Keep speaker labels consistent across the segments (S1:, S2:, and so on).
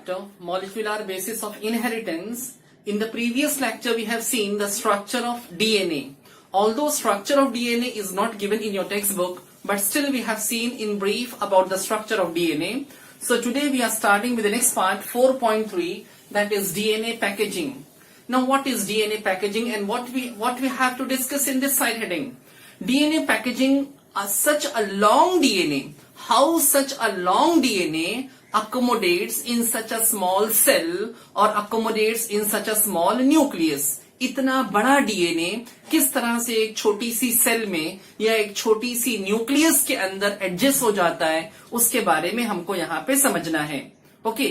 S1: chapter, Molecular Basis of Inheritance. In the previous lecture, we have seen the structure of DNA. Although structure of DNA is not given in your textbook, but still we have seen in brief about the structure of DNA. So today we are starting with the next part, 4.3, that is DNA packaging. Now what is DNA packaging and what we have to discuss in this side heading? DNA packaging are such a long DNA. How such a long DNA accommodates in such a small cell or accommodates in such a small nucleus. इतना बड़ा DNA किस तरह से एक छोटी सी cell में या एक छोटी सी न्यूक्लियस के अंदर एडजस्ट हो जाता है, उसके बारे में हमको यहाँ पे समझना है. Okay,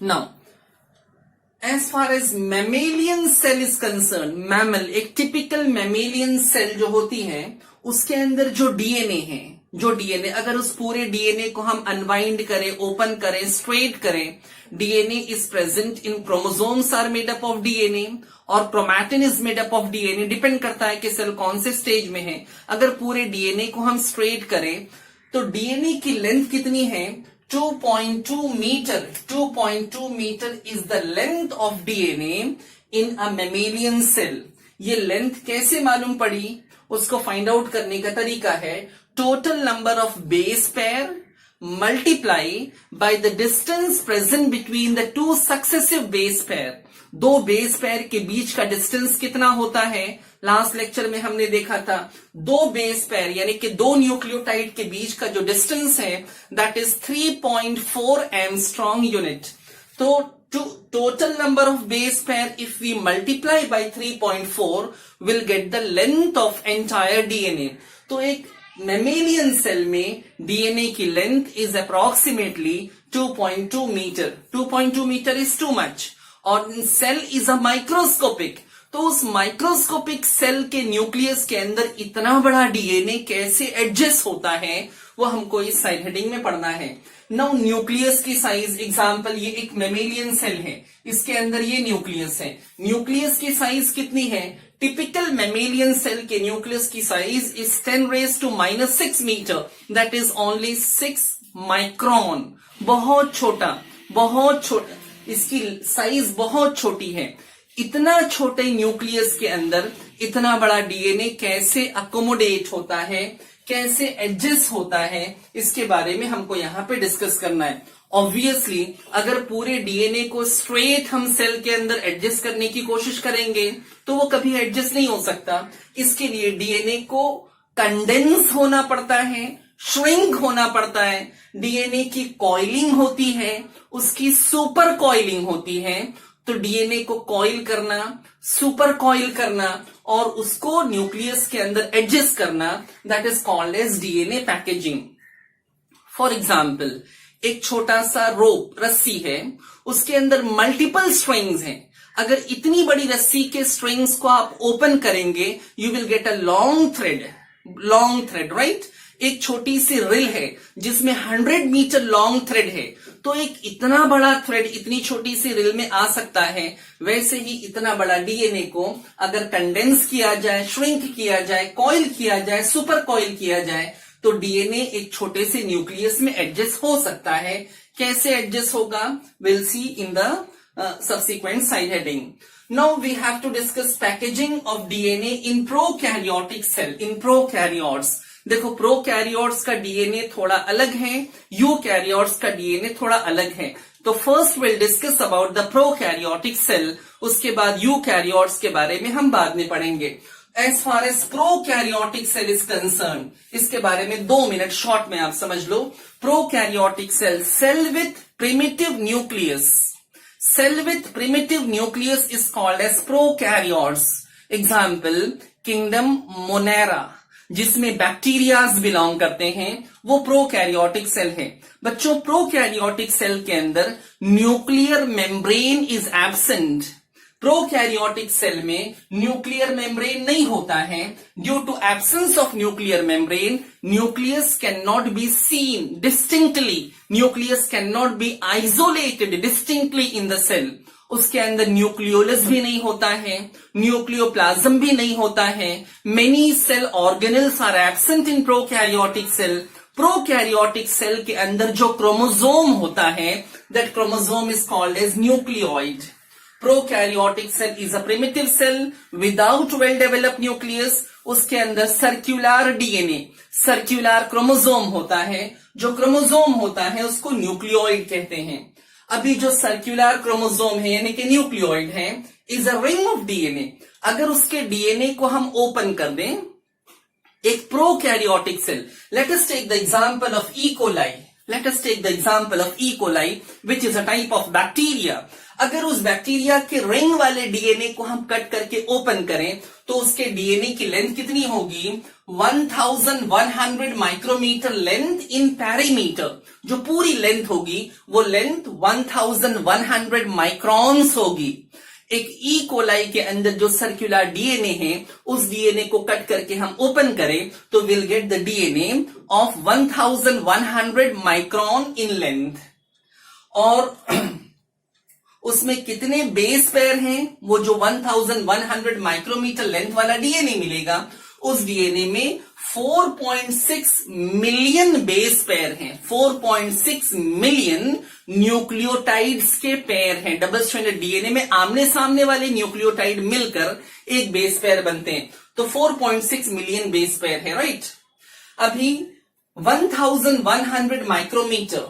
S1: now as far as mammalian cell is concerned, mammal एक टिपिकल मैमेलियन सेल जो होती है उसके अंदर जो डीएनए है, जो डीएनए अगर उस पूरे डीएनए को हम अनवाइंड करें, ओपन करें, स्ट्रेट करें, DNA is present in chromosomes are made up of DNA और chromatin is made up of DNA. Depend करता है कि सेल कौन से स्टेज में है. अगर पूरे डीएनए को हम स्ट्रेट करें तो डीएनए की लेंथ कितनी है? 2.2 metre. 2.2 metre is the length of DNA in a mammalian cell. ये लेंथ कैसे मालूम पड़ी? उसको फाइंड आउट करने का तरीका है total number of base pair multiply by the distance present between the two successive base pair. दो बेस पेयर के बीच का डिस्टेंस कितना होता है? लास्ट लेक्चर में हमने देखा था दो बेस पेयर यानी कि दो न्यूक्लियोटाइड के बीच का जो डिस्टेंस है दैट इज 3.4 एंगस्ट्रॉम यूनिट. तो total number of base pair if we multiply by 3.4 will get the length of entire DNA. तो एक mammalian cell में DNA की length is approximately 2.2 meter. 2.2 meter is too much. और cell is a microscopic. तो उस microscopic cell के nucleus के अंदर इतना बड़ा डीएनए कैसे एडजस्ट होता है वो हमको इस साइड हेडिंग में पढ़ना है. नाउ न्यूक्लियस की साइज, एग्जांपल ये एक मैमेलियन सेल है, इसके अंदर ये न्यूक्लियस है. न्यूक्लियस की साइज कितनी है? टिपिकल मैमेलियन सेल के न्यूक्लियस की size is 10⁻⁻⁶ metre. That is only 6 micron. बहुत छोटा, बहुत छोटा, इसकी साइज बहुत छोटी है. इतना छोटे न्यूक्लियस के अंदर इतना बड़ा डीएनए कैसे अकोमोडेट होता है, कैसे एडजस्ट होता है, इसके बारे में हमको यहां पे डिस्कस करना है. ऑब्वियसली अगर पूरे डीएनए को स्ट्रेट हम सेल के अंदर एडजस्ट करने की कोशिश करेंगे तो वो कभी एडजस्ट नहीं हो सकता. इसके लिए डीएनए को कंडेंस होना पड़ता है, श्रिंक होना पड़ता है. डीएनए की कॉइलिंग होती है, उसकी सुपर कॉइलिंग होती है. तो डीएनए को कॉइल करना, सुपर कॉइल करना और उसको न्यूक्लियस के अंदर एडजस्ट करना, that is called as DNA packaging. For example एक छोटा सा रोप, रस्सी है, उसके अंदर मल्टीपल स्ट्रिंग्स हैं. अगर इतनी बड़ी रस्सी के स्ट्रिंग्स को आप ओपन करेंगे you will get a long thread, right? एक छोटी सी रिल है जिसमें 100 मीटर लॉन्ग थ्रेड है. तो एक इतना बड़ा थ्रेड इतनी छोटी सी रिल में आ सकता है. वैसे ही इतना बड़ा डीएनए को अगर कंडेंस किया जाए, श्रिंक किया जाए, कॉइल किया जाए, सुपर कॉइल किया जाए तो डीएनए एक छोटे से न्यूक्लियस में एडजस्ट हो सकता है. कैसे एडजस्ट होगा? Will see in the subsequent side heading. Now we have to discuss packaging of DNA in prokaryotic cell. In prokaryotes, देखो प्रोकैरियोट्स का डीएनए थोड़ा अलग है, यूकैरियोट्स का डीएनए थोड़ा अलग है. तो first will discuss about the prokaryotic cell, उसके बाद यूकैरियोट्स के बारे में हम बाद में पढ़ेंगे. As far as prokaryotic cell is concern, इसके बारे में 2 मिनट शॉर्ट में आप समझ लो. Prokaryotic cell, cell with primitive nucleus. Cell with primitive nucleus is called as prokaryotes. Example, kingdom Monera, जिसमें बैक्टीरियाज बिलोंग करते हैं, वो प्रोकैरियोटिक सेल है. बच्चों प्रोकैरियोटिक सेल के अंदर nuclear membrane is absent. Prokaryotic cell में न्यूक्लियर मेम्ब्रेन नहीं होता है. Due to absence of nuclear membrane, nucleus can not be seen distinctly. Nucleus can not be isolated distinctly in the cell. उसके अंदर nucleolus भी नहीं होता है, न्यूक्लियोप्लाज्म भी नहीं होता है. Many cell organelles are absent in prokaryotic cell. Prokaryotic cell के अंदर जो क्रोमोसोम होता है, that chromosome is called as nucleoid. Prokaryotic cell is a primitive cell without well developed nucleus. उसके अंदर सर्क्युलर डीएनए, सर्क्युलर क्रोमोसोम होता है. जो क्रोमोसोम होता है उसको न्यूक्लियोइड कहते हैं. अभी जो सर्क्युलर क्रोमोसोम है यानी कि न्यूक्लियोइड है, is a ring of DNA. अगर उसके डीएनए को हम ओपन कर दें, एक prokaryotic cell, let us take the example of E coli. Let us take the example of E. coli, which is a type of bacteria. अगर उस bacteria के रिंग वाले डीएनए को हम कट करके ओपन करें तो उसके डीएनए की लेंथ कितनी होगी? 1100 माइक्रोमीटर लेंथ इन पेरीमीटर. जो पूरी लेंथ होगी वो लेंथ 1100 माइक्रॉन्स होगी. एक ई कोलाई के अंदर जो सर्कुलर डीएनए है, उस डीएनए को कट करके हम ओपन करें तो will get the DNA of 1100 micron in length. और उसमें कितने बेस पेयर हैं? वो जो 1100 माइक्रोमीटर लेंथ वाला डीएनए मिलेगा, उस डीएनए में 4.6 मिलियन बेस पेयर हैं. 4.6 मिलियन न्यूक्लियोटाइड्स के पेयर हैं. डबल स्ट्रैंडेड डीएनए में आमने सामने वाले न्यूक्लियोटाइड मिलकर एक बेस पेयर बनते हैं. तो 4.6 मिलियन बेस पेयर है, राइट. अभी 1100 micrometre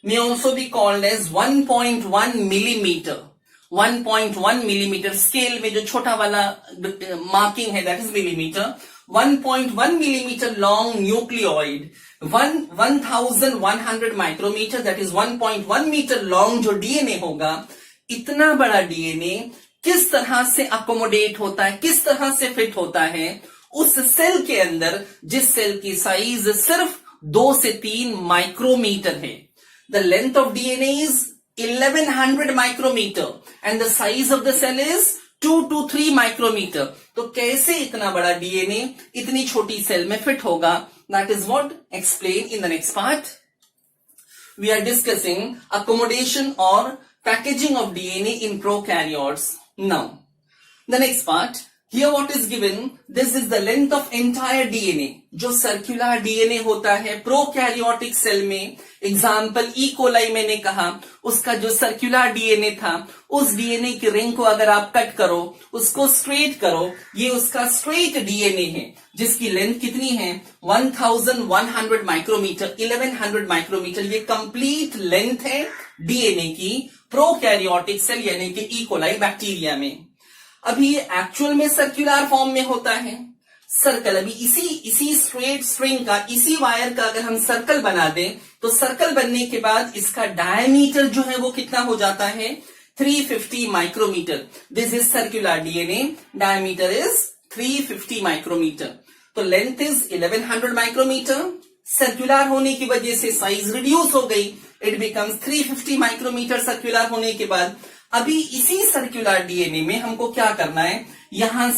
S1: may also be called as 1.1 millimeter. 1.1 millimeter scale में जो छोटा वाला मार्किंग है, that is millimetre. 1.1 millimeter long nucleoid, 1100 micrometre, that is 1.1 metre long जो डीएनए होगा. इतना बड़ा डीएनए किस तरह से अकोमोडेट होता है, किस तरह से फिट होता है उस सेल के अंदर, जिस सेल की साइज सिर्फ 2 से 3 माइक्रोमीटर है. The length of DNA is 1100 micrometer and the size of the cell is 2 to 3 micrometer. तो कैसे इतना बड़ा डीएनए इतनी छोटी सेल में फिट होगा? That is what explained in the next part. We are discussing accommodation or packaging of DNA in prokaryotes. Now, the next part. Here what is given, this is the length of entire DNA. जो circular DNA होता है prokaryotic cell में, example E coli मैंने कहा, उसका जो circular DNA था, उस डीएनए की रिंग को अगर आप कट करो, उसको स्ट्रेट करो, ये उसका स्ट्रेट डीएनए है जिसकी लेंथ कितनी है? 1100 माइक्रोमीटर, 1100 माइक्रोमीटर. ये कंप्लीट लेंथ है डीएनए की प्रोकैरियोटिक सेल यानी कि ई कोलाई बैक्टीरिया में. अभी ये एक्चुअल में सर्कुलर फॉर्म में होता है, सर्कल. अभी इसी स्ट्रेट स्ट्रिंग का, इसी वायर का अगर हम सर्कल बना दें तो सर्कल बनने के बाद इसका डायमीटर जो है वो कितना हो जाता है? 350 micrometre. This is circular DNA, diameter is 350 micrometre. तो लेंथ इज 1100 माइक्रोमीटर. सर्कुलर होने की वजह से साइज रिड्यूस हो गई, इट बिकम्स 350 माइक्रोमीटर सर्कुलर होने के बाद. अभी इसी सर्कुलर डीएनए में हमको क्या करना है? यहां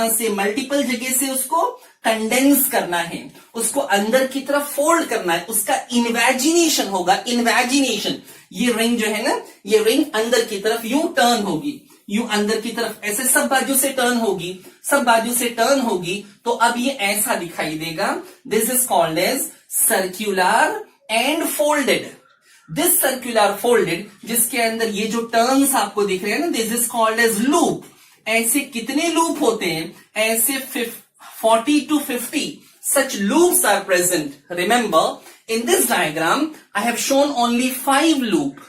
S1: से मल्टीपल जगह से उसको कंडेंस करना है, उसको अंदर की तरफ फोल्ड करना है. उसका इन्वेजिनेशन होगा. इन्वेजिनेशन, ये रिंग जो है ना, ये रिंग अंदर की तरफ यूं टर्न होगी, यूं अंदर की तरफ ऐसे सब बाजू से टर्न होगी, सब बाजू से टर्न होगी. तो अब ये ऐसा दिखाई देगा. This is called as circular and folded. This circular folded, जिसके अंदर ये जो टर्न्स आपको दिख रहे हैं ना, this is called as loop. ऐसे कितने लूप होते हैं? ऐसे 40 to 50 such loops are present. Remember, in this diagram, I have shown only 5 loop.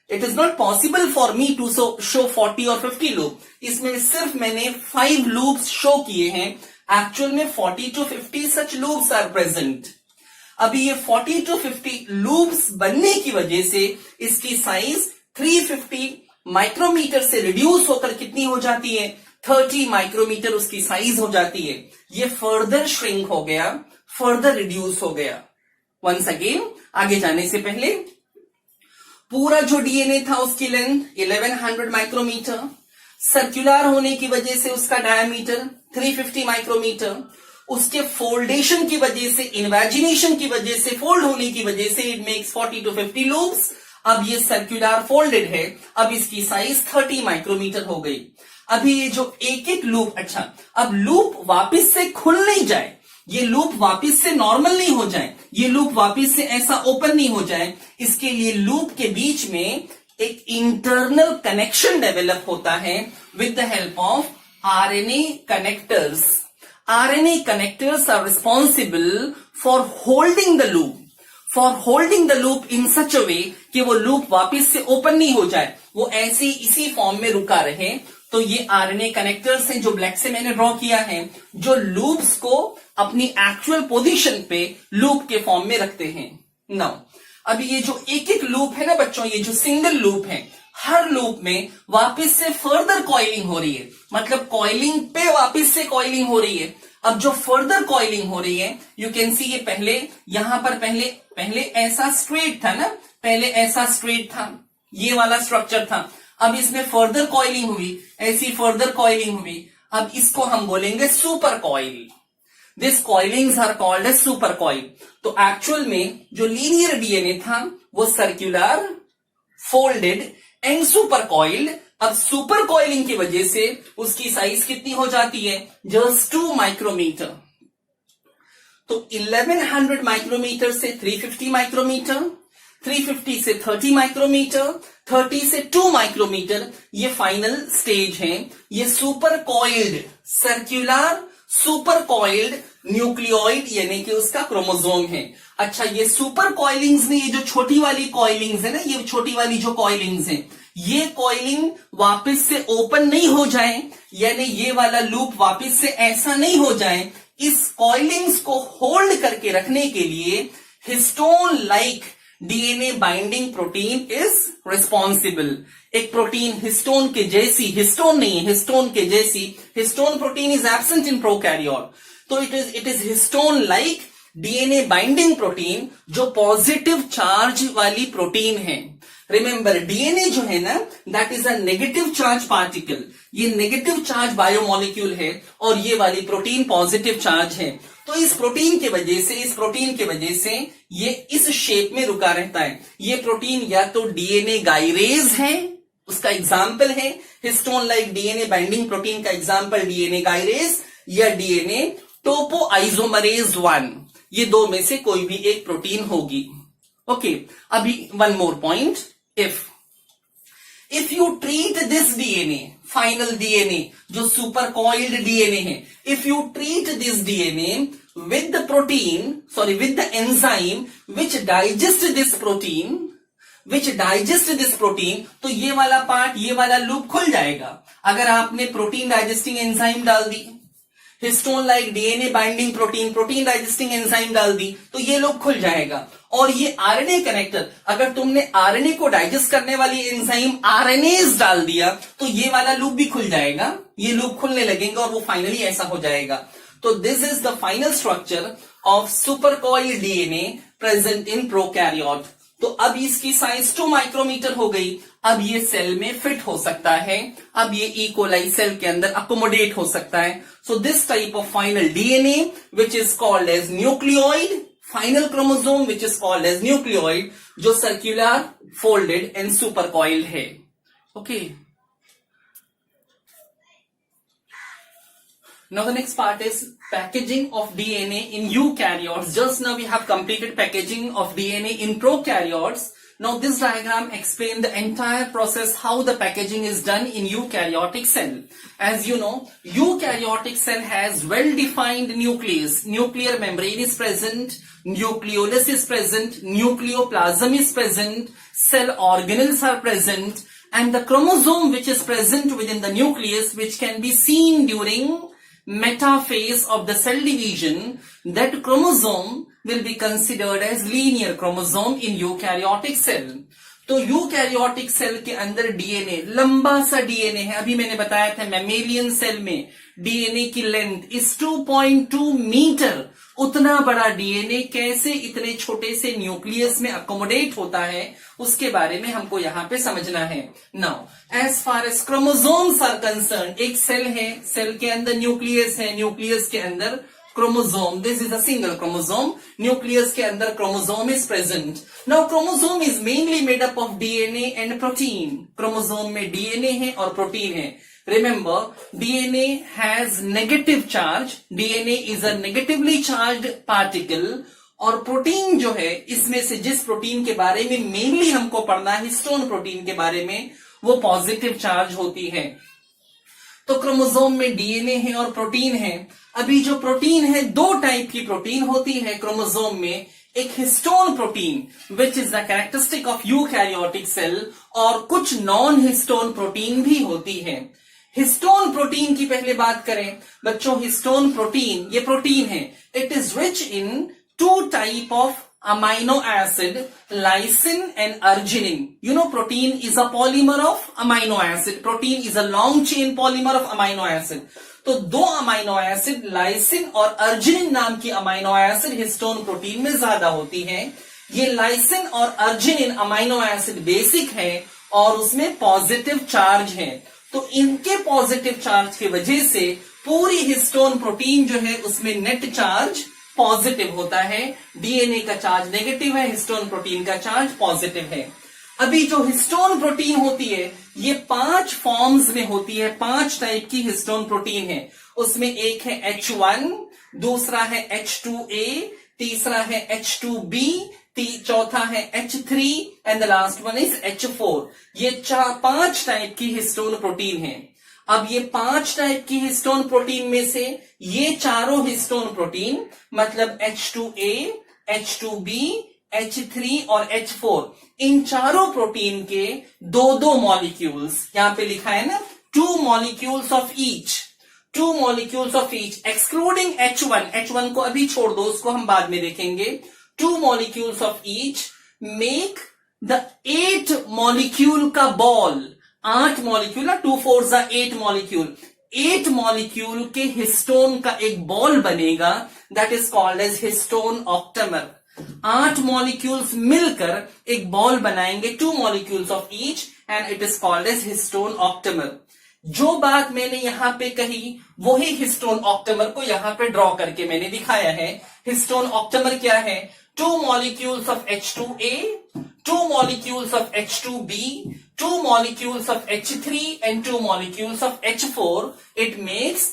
S1: It is not possible for me to show 40 or 50 loop. इसमें सिर्फ मैंने 5 loops show किए हैं. Actual में 40 to 50 such loops are present. अभी ये 40 to 50 loops बनने की वजह से इसकी साइज 350 माइक्रोमीटर से रिड्यूस होकर कितनी हो जाती है? 30 माइक्रोमीटर उसकी साइज हो जाती है. ये फर्दर श्रिंक हो गया, फर्दर रिड्यूस हो गया. वंस अगेन, आगे जाने से पहले पूरा जो डीएनए था उसकी लेंथ 1100 माइक्रोमीटर. सर्कुलर होने की वजह से उसका डायमीटर 350 माइक्रोमीटर. उसके फोल्डेशन की वजह से, इन्वेजिनेशन की वजह से, फोल्ड होने की वजह से इट मेक्स 40 to 50 लूप्स. अब ये सर्कुलर फोल्डेड है, अब इसकी साइज 30 माइक्रोमीटर हो गई. अभी ये जो एक एक लूप, अच्छा अब लूप वापस से खुल नहीं जाए, ये लूप वापस से नॉर्मल नहीं हो जाए, ये लूप वापस से ऐसा ओपन नहीं हो जाए, इसके लिए लूप के बीच में एक इंटरनल कनेक्शन डेवलप होता है with the help of RNA connectors. RNA connectors are responsible for holding the loop, for holding the loop in such a way कि वो लूप वापस से ओपन नहीं हो जाए, वो ऐसे इसी फॉर्म में रुका रहे. तो ये आरएनए कनेक्टर्स हैं जो ब्लैक से मैंने ड्रॉ किया है, जो लूप्स को अपनी एक्चुअल पोजीशन पे लूप के फॉर्म में रखते हैं. नाउ अभी ये जो एक एक लूप है ना बच्चों, ये जो सिंगल लूप है, हर लूप में वापस से फर्दर कॉइलिंग हो रही है, मतलब कॉइलिंग पे वापस से कॉइलिंग हो रही है. अब जो फर्दर कॉइलिंग हो रही है, यू कैन सी, ये पहले यहां पर पहले ऐसा स्ट्रेट था ना, पहले ऐसा स्ट्रेट था, ये वाला स्ट्रक्चर था. अब इसमें फर्दर कॉइलिंग हुई, ऐसी फर्दर कॉइलिंग हुई. अब इसको हम बोलेंगे super coil. This coilings are called as super coil. तो एक्चुअल में जो लीनियर डीएनए था वो circular, folded and super coiled. अब सुपर कॉइलिंग की वजह से उसकी साइज कितनी हो जाती है, जस्ट 2 माइक्रोमीटर. तो 1100 माइक्रोमीटर से 350 माइक्रोमीटर, 350 से 30 माइक्रोमीटर, 30 से 2 माइक्रोमीटर, ये फाइनल स्टेज है. ये super coiled, circular super coiled nucleoid यानी कि उसका क्रोमोसोम है. अच्छा, ये सुपर कॉइलिंग्स में ये जो छोटी वाली कॉइलिंग्स है ना, ये छोटी वाली जो कॉइलिंग्स है, ये कॉइलिंग वापस से ओपन नहीं हो जाए, यानी ये वाला लूप वापस से ऐसा नहीं हो जाए, इस कॉइलिंग्स को होल्ड करके रखने के लिए histone like DNA binding protein is responsible. एक प्रोटीन हिस्टोन के जैसी, हिस्टोन नहीं है, हिस्टोन के जैसी, histone protein is absent in prokaryote. तो it is histone like DNA binding protein जो पॉजिटिव चार्ज वाली प्रोटीन है. रिमेंबर, डीएनए जो है ना, that is a negative charge particle. ये नेगेटिव चार्ज बायोमोलिक्यूल है और ये वाली प्रोटीन पॉजिटिव चार्ज है. तो इस प्रोटीन की वजह से ये इस शेप में रुका रहता है. ये प्रोटीन या तो डीएनए गाइरेज है, उसका एग्जाम्पल है histone like DNA binding protein का एग्जाम्पल डीएनए गाइरेज या डीएनए टोपोआइसोमरेज 1. ये दो में से कोई भी एक प्रोटीन होगी. ओके, अभी one more point. If you treat this DNA, final DNA जो सुपर कॉइल्ड डीएनए है, if you treat this DNA with the protein, sorry, with the enzyme which digest this protein, तो ये वाला part, ये वाला loop खुल जाएगा. अगर आपने प्रोटीन डाइजेस्टिंग एंजाइम डाल दी, histone like DNA binding protein digesting enzyme डाल दी, तो ये लूप खुल जाएगा. और ये आरएनए कनेक्टर, अगर तुमने आरएनए को डाइजेस्ट करने वाली एंजाइम आरएनएज डाल दिया, तो ये वाला लूप भी खुल जाएगा, ये लूप खुलने लगेगा और वो फाइनली ऐसा हो जाएगा. तो this is the final structure of supercoil DNA present in prokaryote. तो अब इसकी साइज 2 माइक्रोमीटर हो गई. अब ये सेल में फिट हो सकता है, अब ये ई कोलाई सेल के अंदर अकोमोडेट हो सकता है. So this type of final DNA which is called as nucleoid, final chromosome which is called as nucleoid, जो सर्कुलर, फोल्डेड एंड सुपरकॉइल्ड है. Okay, now the next part is packaging of DNA in eukaryotes. Just now we have completed packaging of DNA in prokaryotes. Now this diagram explains the entire process how the packaging is done in eukaryotic cell. As you know, eukaryotic cell has well defined nucleus, nuclear membrane is present, nucleolus is present, nucleoplasm is present, cell organelles are present, and the chromosome which is present within the nucleus, which can be seen during metaphase of the cell division, that chromosome will be considered as linear chromosome in eukaryotic cell. तो eukaryotic cell के अंदर DNA, लंबा सा DNA है. अभी मैंने बताया था मैमेलियन सेल में डीएनए की लेंथ इज 2.2 मीटर. उतना बड़ा डीएनए कैसे इतने छोटे से न्यूक्लियस में अकोमोडेट होता है, उसके बारे में हमको यहां पे समझना है. Now as far as chromosomes are concern, एक सेल है, सेल के अंदर न्यूक्लियस है, न्यूक्लियस के अंदर chromosome, this is a single chromosome, nucleus के अंदर chromosome is present. Now chromosome is mainly made up of DNA and protein. Chromosome में डीएनए है और प्रोटीन है. Remember, DNA has negative charge. DNA is a negatively charged particle. और protein जो है, इसमें से जिस प्रोटीन के बारे में मेनली हमको पढ़ना है, हिस्टोन प्रोटीन के बारे में, वो पॉजिटिव चार्ज होती है। तो क्रोमोसोम में डीएनए है और प्रोटीन है। अभी जो प्रोटीन है, दो टाइप की प्रोटीन होती है क्रोमोसोम में। एक histone protein which is the characteristic of eukaryotic cell, और कुछ नॉन हिस्टोन प्रोटीन भी होती है। हिस्टोन प्रोटीन की पहले बात करें बच्चों, हिस्टोन प्रोटीन, ये प्रोटीन है, it is rich in two type of amino acid, lysine and arginine. You know, protein is a polymer of amino acid. Protein is a long chain polymer of amino acid. तो दो amino acid, lysine और arginine नाम की amino acid histone protein में ज्यादा होती है। ये लाइसिन और अर्जिनिन अमाइनो एसिड बेसिक है और उसमें पॉजिटिव चार्ज है। तो इनके पॉजिटिव चार्ज की वजह से पूरी हिस्टोन प्रोटीन जो है उसमें नेट चार्ज पॉजिटिव होता है। डीएनए का चार्ज नेगेटिव है, हिस्टोन प्रोटीन का चार्ज पॉजिटिव है। अभी जो हिस्टोन प्रोटीन होती है, ये 5 फॉर्म्स में होती है। 5 टाइप की हिस्टोन प्रोटीन है। उसमें एक है H1, दूसरा है H2A, तीसरा है H2B, चौथा है H3 and the last one is H4। ये 5 टाइप की हिस्टोन प्रोटीन है। अब ये 5 टाइप की हिस्टोन प्रोटीन में से ये चारों हिस्टोन प्रोटीन, मतलब H2A, H2B, H3 और H4, इन चारों प्रोटीन के दो मॉलिक्यूल्स, यहां पे लिखा है ना, 2 molecules of each, 2 molecules of each, excluding H1। H1 को अभी छोड़ दो, उसको हम बाद में देखेंगे। 2 molecules of each make the 8 molecule का बॉल। 8 मॉलिक्यूल ना, 2 4 8 मॉलिक्यूल, 8 मॉलिक्यूल के हिस्टोन का एक बॉल बनेगा, that is called as histone octamer. 8 molecules मिलकर एक बॉल बनाएंगे, 2 molecules of each, and it is called as histone octamer. जो बात मैंने यहां पे कही, वही हिस्टोन ऑक्टेमर को यहां पे ड्रॉ करके मैंने दिखाया है। हिस्टोन ऑक्टेमर क्या है? 2 molecules of H2A, 2 molecules of H2B, 2 molecules of H3 and 2 molecules of H4. It makes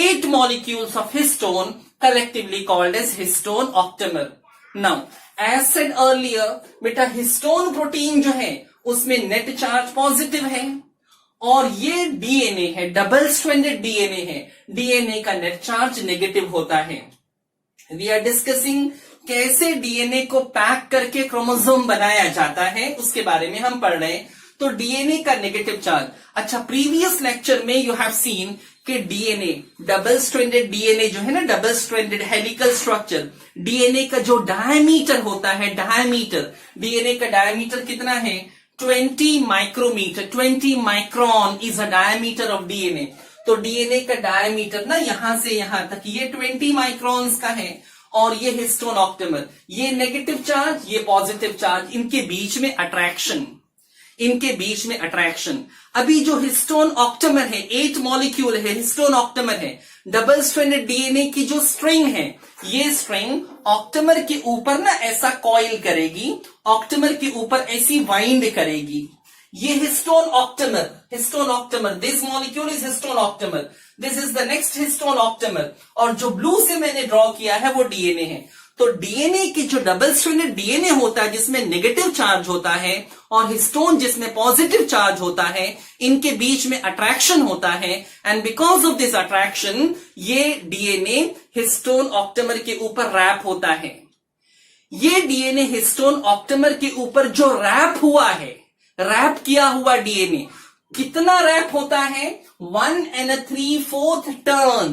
S1: 8 molecules of histone, collectively called as histone octamer. Now, as said earlier, बेटा हिस्टोन प्रोटीन जो है उसमें net charge positive है, और ये DNA है, double stranded DNA है, DNA का नेट चार्ज नेगेटिव होता है। वी आर डिस्कसिंग कैसे डीएनए को पैक करके क्रोमोसोम बनाया जाता है, उसके बारे में हम पढ़ रहे हैं। तो डीएनए का नेगेटिव चार्ज, अच्छा प्रीवियस लेक्चर में यू हैव सीन कि डीएनए, डबल स्ट्रैंडेड डीएनए जो है ना, double stranded helical structure, DNA का जो डायमीटर होता है, डायमीटर, डीएनए का डायमीटर कितना है? 20 micrometre, 20 micron is a diameter of DNA. तो डीएनए का डायमीटर ना यहां से यहां तक ये 20 माइक्रॉन्स का है, और ये हिस्टोन ऑक्टेमर, ये नेगेटिव चार्ज, ये पॉजिटिव चार्ज, इनके बीच में अट्रैक्शन, इनके बीच में अट्रैक्शन। अभी जो हिस्टोन ऑक्टेमर है, 8 मॉलिक्यूल है, हिस्टोन ऑक्टेमर है, डबल स्ट्रैंडेड डीएनए की जो स्ट्रिंग है, ये स्ट्रिंग ऑक्टेमर के ऊपर ना ऐसा कॉइल करेगी, ऑक्टेमर के ऊपर ऐसी वाइंड करेगी। ये histone octamer, this molecule is histone octamer, this is the next histone octamer, और जो ब्लू से मैंने ड्रॉ किया है वो डीएनए है। तो डीएनए की जो डबल स्ट्रैंडेड डीएनए होता है जिसमें नेगेटिव चार्ज होता है, और हिस्टोन जिसमें पॉजिटिव चार्ज होता है, इनके बीच में अट्रैक्शन होता है, and because of this attraction ये डीएनए हिस्टोन ऑक्टेमर के ऊपर रैप होता है। ये डीएनए हिस्टोन ऑक्टेमर के ऊपर जो रैप हुआ है, रैप किया हुआ डीएनए कितना रैप होता है? 1 3/4 टर्न,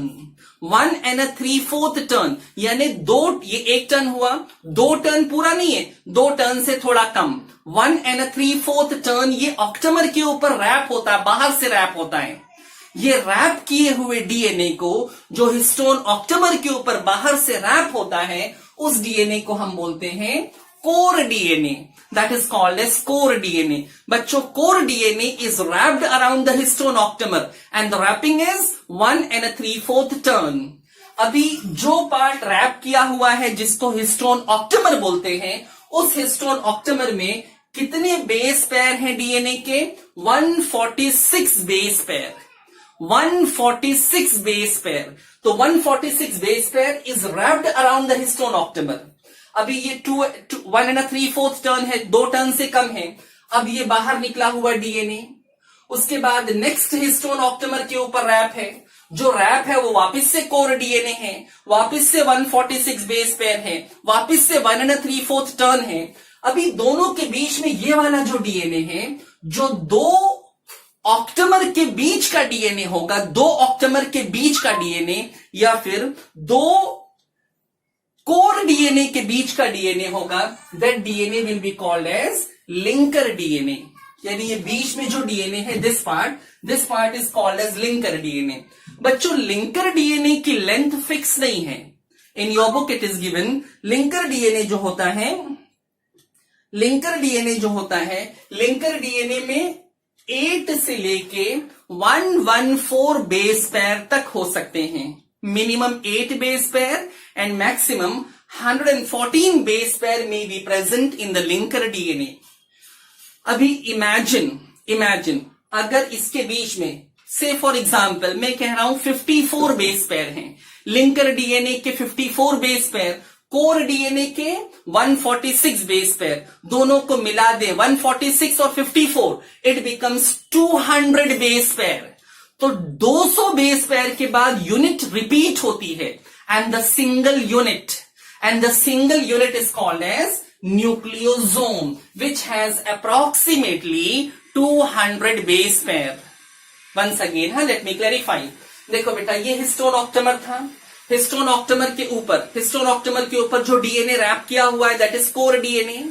S1: 1 3/4 टर्न, यानी 2, ये 1 टर्न हुआ, 2 टर्न पूरा नहीं है, 2 टर्न से थोड़ा कम, 1 3/4 टर्न ये ऑक्टेमर के ऊपर रैप होता है, बाहर से रैप होता है। ये रैप किए हुए डीएनए को, जो हिस्टोन ऑक्टेमर के ऊपर बाहर से रैप होता है, उस डीएनए को हम बोलते हैं core DNA, that is called as core DNA. बच्चों core DNA is wrapped around the histone octamer and the wrapping is 1 3/4 turn. अभी जो पार्ट रैप किया हुआ है जिसको हिस्टोन ऑक्टेमर बोलते हैं, उस हिस्टोन ऑक्टेमर में कितने बेस पेयर हैं डीएनए के? 146 बेस पेयर, 146 बेस पेयर। तो 146 base pair is wrapped around the histone octamer. अभी ये 1 3/4 टर्न है, 2 टर्न से कम है। अब ये बाहर निकला हुआ डीएनए, उसके बाद नेक्स्ट हिस्टोन ऑक्टेमर के ऊपर रैप है। जो रैप है वो वापस से कोर डीएनए है, वापस से 146 बेस पेयर है, वापस से 1 3/4 टर्न है। अभी दोनों के बीच में ये वाला जो डीएनए है, जो 2 ऑक्टेमर के बीच का डीएनए होगा, 2 ऑक्टेमर के बीच का डीएनए या फिर 2 कोर डीएनए के बीच का डीएनए होगा, that DNA will be called as linker DNA. यानी ये बीच में जो डीएनए है, this part is called as linker DNA. बच्चों, लिंकर डीएनए की लेंथ फिक्स नहीं है। In your book it is given linker DNA जो होता है, लिंकर डीएनए में 8 से लेके 114 बेस पेयर तक हो सकते हैं। Minimum 8 base pair and maximum 114 base pair may be present in the linker DNA. अभी इमेजिन अगर इसके बीच में से फॉर एग्जाम्पल मैं कह रहा हूं 54 बेस पेयर हैं, लिंकर डीएनए के 54 बेस पेयर, कोर डीएनए के 146 बेस पेयर, दोनों को मिला दे 146 और 54, इट बिकम्स 200 बेस पेयर। तो 200 बेस पेयर के बाद यूनिट रिपीट होती है and the single unit is called as nucleosome which has approximately 200 base pair. Once again, let me clarify. देखो बेटा, ये हिस्टोन ऑक्टेमर था। हिस्टोन ऑक्टेमर के ऊपर जो डीएनए रैप किया हुआ है, that is core DNA.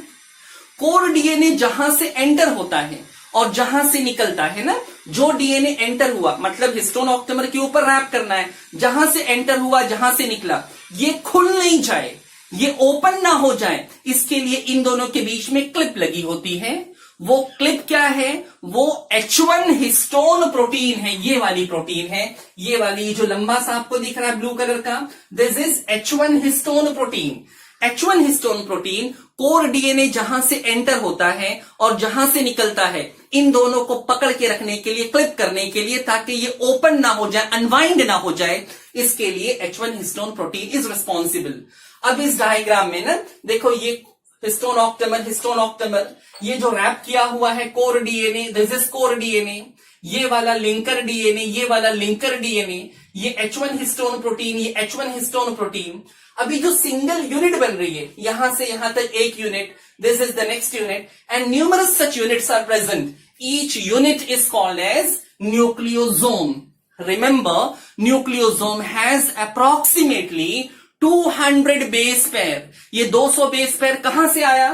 S1: Core DNA जहां से एंटर होता है और जहां से निकलता है ना, जो डीएनए एंटर हुआ, मतलब हिस्टोन ऑक्टेमर के ऊपर रैप करना है, जहां से एंटर हुआ, जहां से निकला, ये खुल नहीं जाए, ये ओपन ना हो जाए, इसके लिए इन दोनों के बीच में क्लिप लगी होती है। वो क्लिप क्या है? वो H1 हिस्टोन प्रोटीन है। ये वाली प्रोटीन है, ये वाली जो लंबा सा आपको दिख रहा है ब्लू कलर का, this is H1 histone protein. H1 histone protein core DNA जहां से एंटर होता है और जहां से निकलता है, इन दोनों को पकड़ के रखने के लिए, क्लिप करने के लिए, ताकि ये ओपन ना हो जाए, अनवाइंड ना हो जाए, इसके लिए H1 histone protein is responsible. अब इस डायग्राम में ना देखो, ये हिस्टोन ऑक्टेमर, ये जो रैप किया हुआ है core DNA, this is core DNA, ये वाला लिंकर डीएनए, ये वाला लिंकर डीएनए, ये H1 हिस्टोन प्रोटीन, ये H1 हिस्टोन प्रोटीन। अभी जो सिंगल यूनिट बन रही है, यहां से यहां तक एक unit, this is the next unit, and numerous such units are present. Each unit is called as nucleosome. Remember, nucleosome has approximately 200 base pair. ये 200 बेस पेयर कहां से आया?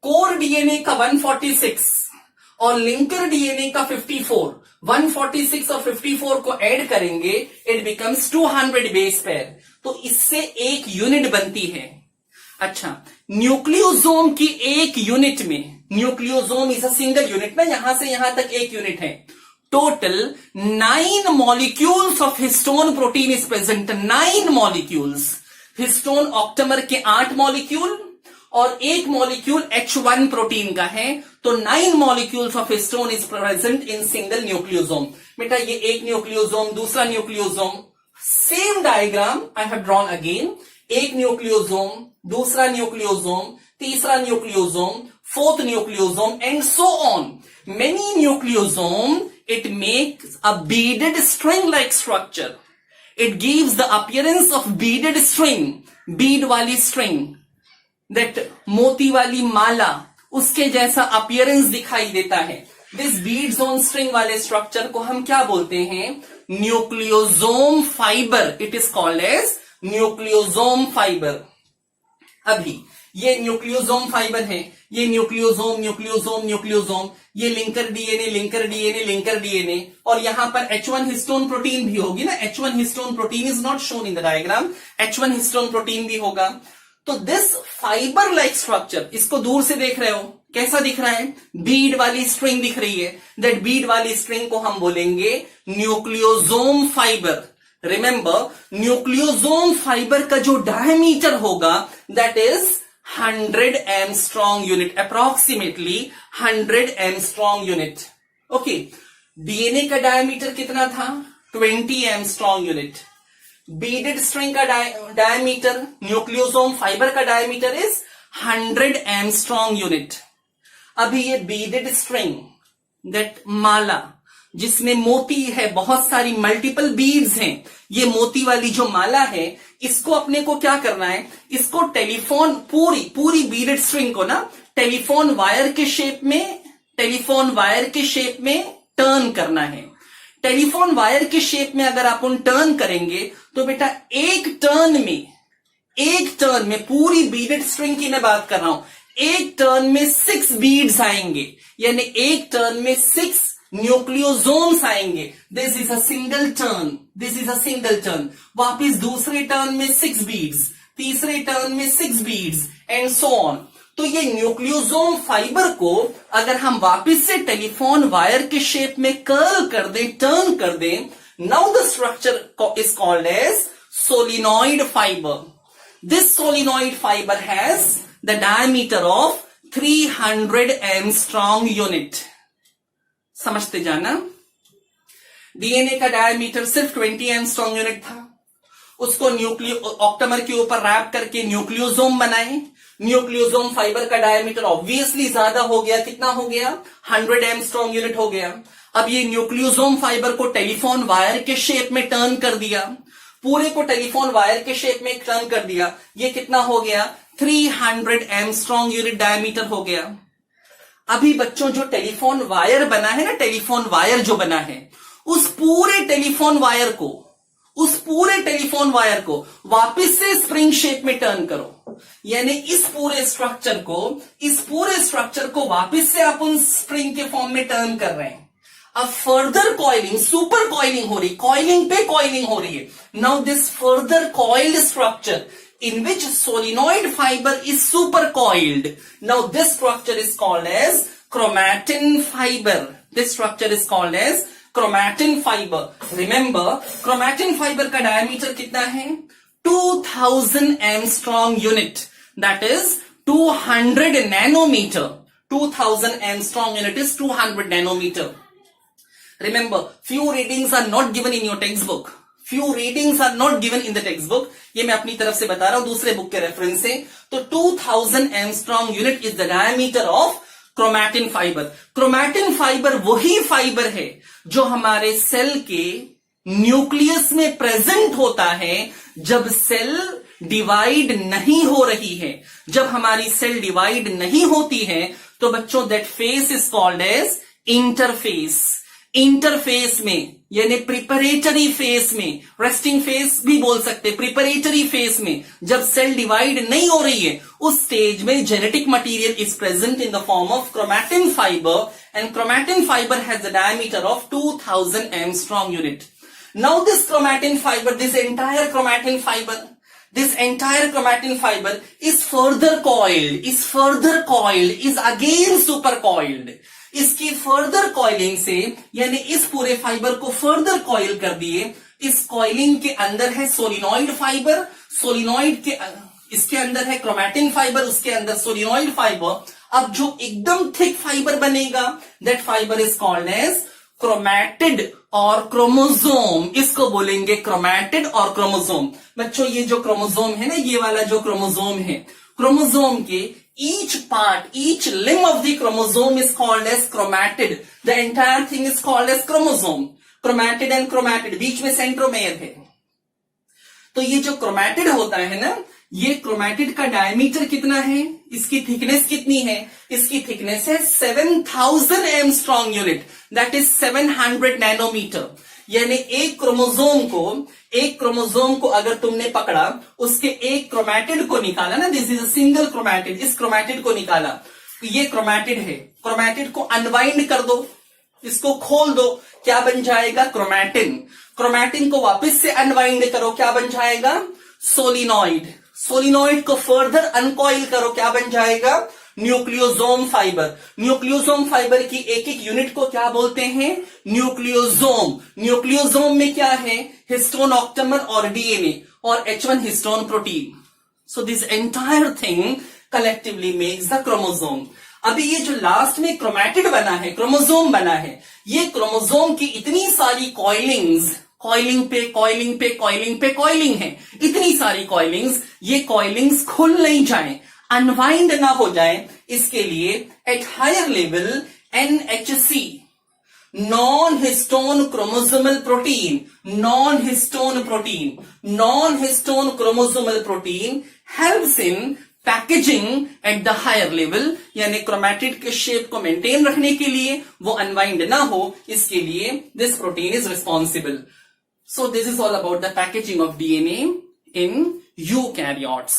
S1: कोर डीएनए का 146 और लिंकर डीएनए का 54। 146 और 54 को ऐड करेंगे, इट बिकम्स 200 बेस पेयर। तो इससे एक यूनिट बनती है। अच्छा, न्यूक्लियोसोम की एक यूनिट में, nucleosome is a single unit ना, यहां से यहां तक एक यूनिट है। Total 9 molecules of histone protein is present. 9 molecules. Histone octamer के 8 मॉलिक्यूल और एक मॉलिक्यूल H1 प्रोटीन का है, तो 9 molecules of histone is present in single nucleosome. बेटा, ये एक न्यूक्लियोसोम, दूसरा nucleosome, same diagram I have drawn again. एक न्यूक्लियोसोम, दूसरा न्यूक्लियोसोम, तीसरा nucleosome, fourth nucleosome, and so on. Many nucleosome, it makes a beaded string-like structure. It gives the appearance of beaded string, bead वाली string, that मोती वाली माला, उसके जैसा appearance दिखाई देता है। This beads on string वाले structure को हम क्या बोलते हैं? Nucleosome fiber. It is called as nucleosome fiber. अभी ये न्यूक्लियोसोम फाइबर है, ये न्यूक्लियोसोम, ये लिंकर डीएनए, और यहां पर H1 हिस्टोन प्रोटीन भी होगी ना। H1 histone protein is not shown in the diagram, H1 histone protein भी होगा। तो दिस फाइबर लाइक स्ट्रक्चर, इसको दूर से देख रहे हो, कैसा दिख रहा है? बीड वाली स्ट्रिंग दिख रही है। दैट बीड वाली स्ट्रिंग को हम बोलेंगे nucleosome fibre. Remember, nucleosome fibre का जो डायमीटर होगा, that is 100 angstrom unit, approximately 100 angstrom unit. Okay, DNA का डायमीटर कितना था? 20 एंगस्ट्रॉम यूनिट। बीडेड स्ट्रिंग का डायमीटर, न्यूक्लियोसोम फाइबर का डायमीटर इज 100 एंगस्ट्रॉम यूनिट। अभी ये बीडेड स्ट्रिंग, दैट माला जिसमें मोती है, बहुत सारी मल्टीपल बीड्स हैं, ये मोती वाली जो माला है, इसको अपने को क्या करना है, इसको टेलीफोन पूरी बीडेड स्ट्रिंग को ना टेलीफोन वायर के शेप में टर्न करना है। टेलीफोन वायर के शेप में अगर आप टर्न करेंगे तो बेटा एक टर्न में पूरी बीडेड स्ट्रिंग की मैं बात कर रहा हूं, एक टर्न में 6 बीड्स आएंगे, यानी एक टर्न में 6 न्यूक्लियोसोम्स आएंगे। This is a single turn. वापिस दूसरे टर्न में 6 बीड्स, तीसरे टर्न में 6 बीड्स एंड सो ऑन। तो ये न्यूक्लियोसोम फाइबर को अगर हम वापिस से टेलीफोन वायर के शेप में कर्ल कर दें, टर्न कर दें, now the structure is called as solenoid fibre. This solenoid fibre has the diameter of 300 angstrom unit. समझते जाना, डीएनए का डायमीटर सिर्फ 20 एंगस्ट्रॉम यूनिट था, उसको ऑक्टेमर के ऊपर रैप करके न्यूक्लियोसोम बनाए। न्यूक्लियोसोम फाइबर का डायमीटर ऑब्वियसली ज्यादा हो गया, कितना हो गया, 100 एंगस्ट्रॉम यूनिट हो गया। अब ये न्यूक्लियोसोम फाइबर को टेलीफोन वायर के शेप में टर्न कर दिया, पूरे को टेलीफोन वायर के शेप में टर्न कर दिया, ये कितना हो गया, 300 एंगस्ट्रॉम यूनिट डायमीटर हो गया। अभी बच्चों जो टेलीफोन वायर बना है ना, टेलीफोन वायर जो बना है, उस पूरे टेलीफोन वायर को वापस से स्प्रिंग शेप में टर्न करो, यानी इस पूरे स्ट्रक्चर को वापस से आप उन स्प्रिंग के फॉर्म में टर्न कर रहे हैं। अब फर्दर कॉइलिंग, सुपर कॉइलिंग हो रही, कॉइलिंग पे कॉइलिंग हो रही है। Now this further coiled structure in which solenoid fiber is super coiled. Now this structure is called as chromatin fiber. This structure is called as chromatin fiber. Remember, chromatin fiber का diameter कितना है, 2000 angstrom unit. That is 200 nanometer. 2000 angstrom unit is 200 nanometer. Remember, few readings are not given in your textbook. ये मैं अपनी तरफ से बता रहा हूं दूसरे बुक के रेफरेंस से। तो 2000 angstrom unit is the diameter of chromatin fibre. Chromatin fibre वही फाइबर है जो हमारे सेल के न्यूक्लियस में प्रेजेंट होता है जब सेल डिवाइड नहीं हो रही है। जब हमारी सेल डिवाइड नहीं होती है तो बच्चों that phase is called as interphase. Interphase में यानी प्रिपरेटरी फेस में, रेस्टिंग फेस भी बोल सकते, प्रिपरेटरी फेस में जब सेल डिवाइड नहीं हो रही है, उस स्टेज में genetic material is present in the form of chromatin fibre and chromatin fibre has the diameter of 2000 angstrom unit. Now this chromatin fibre, this entire chromatin fibre is further coiled, is again super coiled. इसकी further coiling से यानी इस पूरे fibre को further coil कर दिए। इस coiling के अंदर है सोलिनॉइड फाइबर, सोलिनॉइड के इसके अंदर है क्रोमैटिन फाइबर, उसके अंदर सोलिनॉइड फाइबर। अब जो एकदम थिक फाइबर बनेगा that fibre is called as chromatid और क्रोमोसोम। इसको बोलेंगे क्रोमैटिड और क्रोमोसोम। बच्चों ये जो क्रोमोसोम है ना, ये वाला जो क्रोमोसोम है, क्रोमोसोम के each limb of the chromosome is called as chromatid. The entire thing is called as chromosome. Chromatid and chromatid, बीच में सेंट्रोमेयर है। तो ये जो क्रोमैटिड होता है ना, ये क्रोमैटिड का डायमीटर कितना है, इसकी थिकनेस कितनी है, इसकी थिकनेस है 7000 angstrom unit, that is 700 nanometre. यानी एक क्रोमोसोम को अगर तुमने पकड़ा, उसके एक क्रोमैटिड को निकाला ना, this is a single chromatid, इस क्रोमैटिड को निकाला, तो ये क्रोमैटिड है, क्रोमैटिड को अनवाइंड कर दो, इसको खोल दो, क्या बन जाएगा, क्रोमैटिन। क्रोमैटिन को वापस से अनवाइंड करो, क्या बन जाएगा, सोलिनॉइड। सोलिनॉइड को फर्दर अनकॉइल करो, क्या बन जाएगा, न्यूक्लियोसोम फाइबर। न्यूक्लियोसोम फाइबर की एक एक यूनिट को क्या बोलते हैं, न्यूक्लियोसोम। न्यूक्लियोसोम में क्या है, हिस्टोन ऑक्टेमर और डीएनए और H1 histone protein. So this entire thing collectively makes the chromosome. अभी ये जो लास्ट में क्रोमैटिड बना है, क्रोमोसोम बना है, ये क्रोमोसोम की इतनी सारी कॉइलिंग्स कॉइलिंग पे कॉइलिंग पे कॉइलिंग पे कॉइलिंग है, इतनी सारी कॉइलिंग्स, ये कॉइलिंग्स खुल नहीं जाए, अनवाइंड ना हो जाए, इसके लिए at higher level NHC, non histone chromosomal protein, non histone chromosomal protein helps in packaging at the higher level, यानी क्रोमैटिड के शेप को मेंटेन रखने के लिए, वो अनवाइंड ना हो, इसके लिए this protein is responsible. So this is all about the packaging of DNA in eukaryotes.